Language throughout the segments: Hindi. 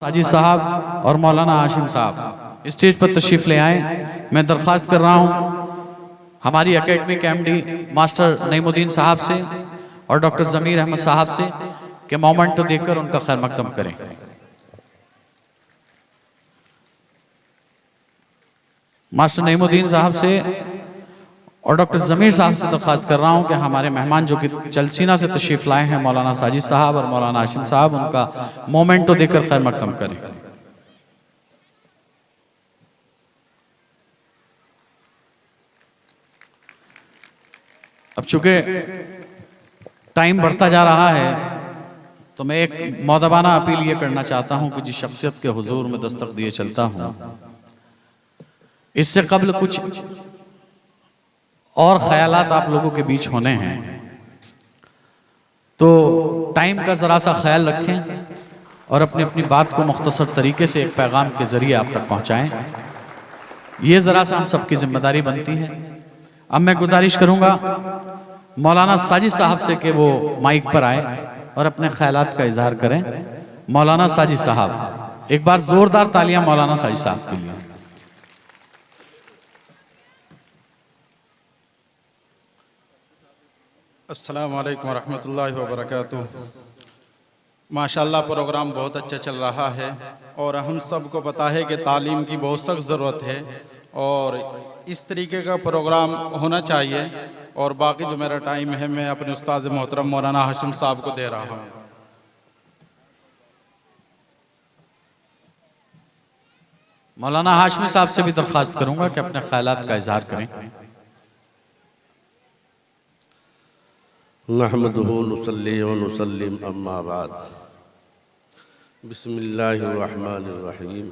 साजिद साहब और मौलाना हाशिम साहब स्टेज पर तशरीफ ले आए। मैं दरख्वास्त कर रहा हूं हमारी एकेडमिक एमडी मास्टर नईमुद्दीन साहब से और डॉक्टर ज़मीर अहमद साहब से कि मोमेंटो देकर उनका खैर मकदम करें। मास्टर नईमुद्दीन साहब से और डॉक्टर ज़मीर साहब से दरख्वास्त कर रहा हूं कि हमारे मेहमान जो कि चलसीना से तशरीफ लाए हैं मौलाना साजिद साहब और मौलाना हाशिम साहब, उनका मोमेंटो देकर खैर मकदम करें। अब चूंकि टाइम बढ़ता जा रहा है तो मैं एक मौदबाना अपील ये करना चाहता हूं कि जिस शख्सियत के हुजूर में दस्तक दिए चलता हूं, इससे कबल कुछ और ख्यालात आप लोगों के बीच होने हैं, तो टाइम का ज़रा सा ख्याल रखें और अपनी अपनी बात को मुख्तसर तरीके से एक पैगाम के ज़रिए आप तक पहुंचाएं। ये ज़रा सा हम सबकी जिम्मेदारी बनती है। अब मैं गुजारिश करूंगा मौलाना साजिद साहब से कि वो माइक पर आए और अपने ख्यालात का इजहार करें। मौलाना साजिद साहब, एक बार ज़ोरदार तालियां मौलाना साजिद साहब के लिए। अस्सलामु अलैकुम वरहमतुल्लाहि वबरकातुहू। माशाअल्लाह प्रोग्राम बहुत अच्छा चल रहा है और हम सबको पता है कि तालीम की बहुत सख्त ज़रूरत है और इस तरीके का प्रोग्राम होना चाहिए। और बाकी जो मेरा टाइम है मैं अपने उस्ताद मोहतरम मौलाना हाशिम साहब को दे रहा हूँ। मौलाना हाशिमी साहब से भी दरख्वास्त करूंगा कि अपने ख्यालात का इजहार करें। नहमदुहु नुसल्ली व नुसल्लिम अम्मा बाद। बिस्मिल्लाहिर्रहमानिर्रहीम।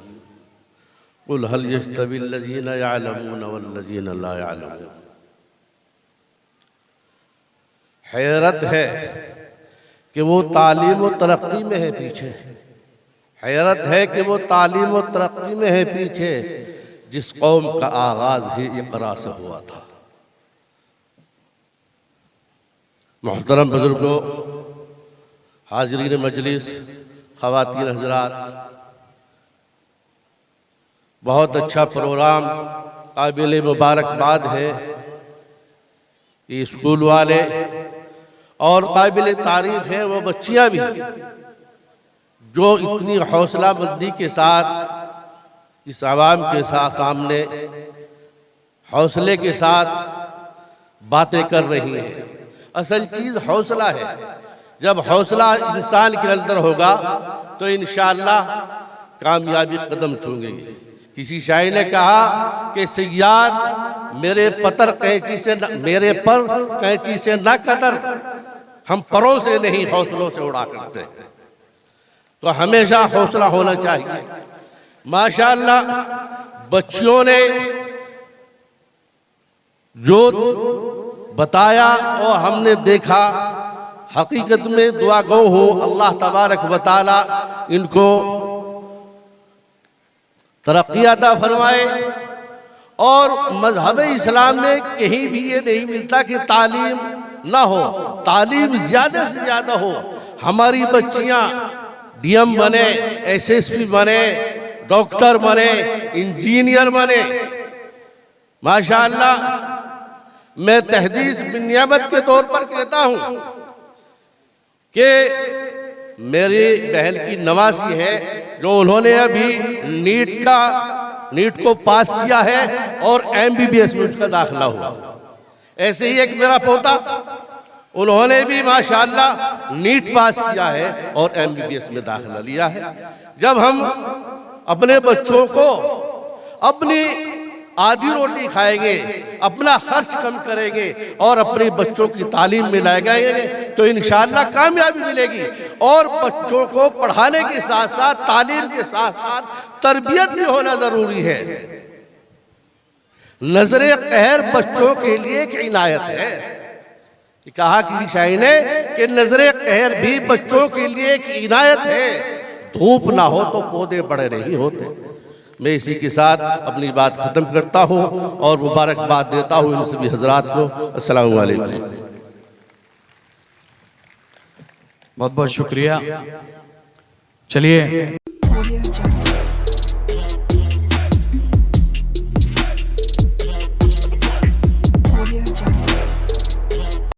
कुल हल यस्तविल्लज़ीना यअलमून वल्लज़ीना ला यअलमून। हैरत है कि वो तालीम व तरक्की में है पीछे। हैरत है कि वो तालीम व तरक्की में है पीछे जिस कौम का आगाज़ ही इक़रा से हुआ था। मोहतरम बुजुर्गों, हाज़रीन मजलिस, ख़वातीन हज़रात, बहुत अच्छा प्रोग्राम, काबिल मुबारकबाद है। ये स्कूल वाले और काबिल तारीफ़ है वो बच्चियाँ भी जो इतनी हौसला बुलंदी के साथ इस आवाम के साथ सामने हौसले के साथ बातें कर रही हैं। असल चीज़ हौसला है। जब हौसला इंसान के अंदर होगा तो इंशाअल्लाह कामयाबी कदम चूमेंगे। किसी शायर ने कहा कि सय्याद मेरे पर कैंची से न कतर, हम परों से नहीं हौसलों से उड़ा करते हैं। तो हमेशा हौसला होना चाहिए। माशाअल्लाह बच्चियों ने जो बताया और हमने देखा, हकीकत में दुआ गो हो अल्लाह तबारक व तआला इनको तरक्की अता फरमाए। और मज़हब इस्लाम में कहीं भी ये नहीं मिलता कि तालीम ना हो, तालीम ज़्यादा से ज़्यादा हो। हमारी बच्चियाँ डीएम बने, एसएसपी बने, डॉक्टर बने, इंजीनियर बने। माशाअल्लाह मैं तहदीस बिनियामत के तौर पर कहता हूँ कि मेरी बहन की नवासी है जो उन्होंने अभी नीट को पास किया है और एमबीबीएस में उसका दाखिला हुआ। ऐसे ही एक मेरा पोता, उन्होंने भी माशाअल्लाह नीट पास किया है और एमबीबीएस में दाखिला लिया है। जब हम अपने बच्चों को अपनी आधी रोटी खाएंगे, अपना खर्च कम करेंगे और अपने बच्चों की तालीम में लगाएंगे तो इंशाअल्लाह कामयाबी मिलेगी। और बच्चों को पढ़ाने के साथ साथ तालीम के साथ साथ तरबियत भी होना जरूरी है। नजरे कहर बच्चों के लिए एक इनायत है। कहा किसी शायर ने कि नजरे कहर भी बच्चों के लिए एक इनायत है। धूप ना हो तो पौधे बड़े नहीं होते। मैं इसी के साथ अपनी बात ख़त्म करता हूँ और मुबारकबाद देता हूँ इन सभी हजरात को। अस्सलामु अलैकुम। बहुत बहुत शुक्रिया। चलिए